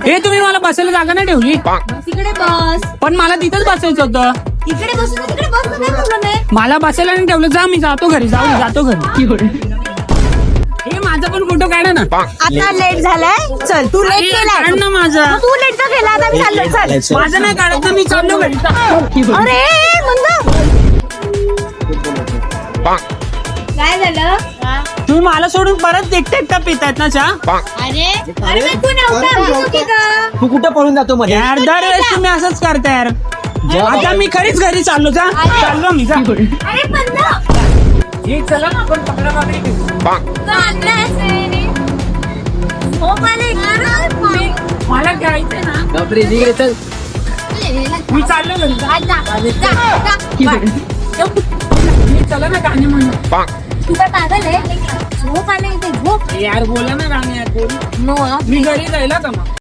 हे तुम्ही मला बसायला जागा नाही ठेवली. तिकडे बस. पण मला तिथंच बसायचं होतं. इकडे बसू ना, तिकडे बस, काय प्रॉब्लेम आहे? मला बसायला नाही ठेवलं. जा, मी जातो घरी. जातो घरी. हे माझा पण फोटो काढा ना. आता लेट झालाय. चल तू लेट केलाय काढ ना माझा. मग तू लेट का केला? आता मी चाललो. चल. माझं नाही काढत तर मी चाललो घरी. अरे मंदा, काय झालं? तुम्ही मला सोडून परत एकटा पितायत ना चहा. अरे अरे तू नव्हता का? तू कुठं पळून जातो मध्ये? यार दरवेळेस तुम्ही असंच करता यार. आता मी खरीच घरी चाललो. चाललो मी. जा. अरे मंदा, हे चला ना आपण पकडा हो मला खेळायचंय ना. मी चाललो घरी. मी चला ना गाणे म्हणून. तुझा पागल आहे. झोप आले इथे झोप. यार बोला ना गाणे यार. नो मी घरी जायला का मग.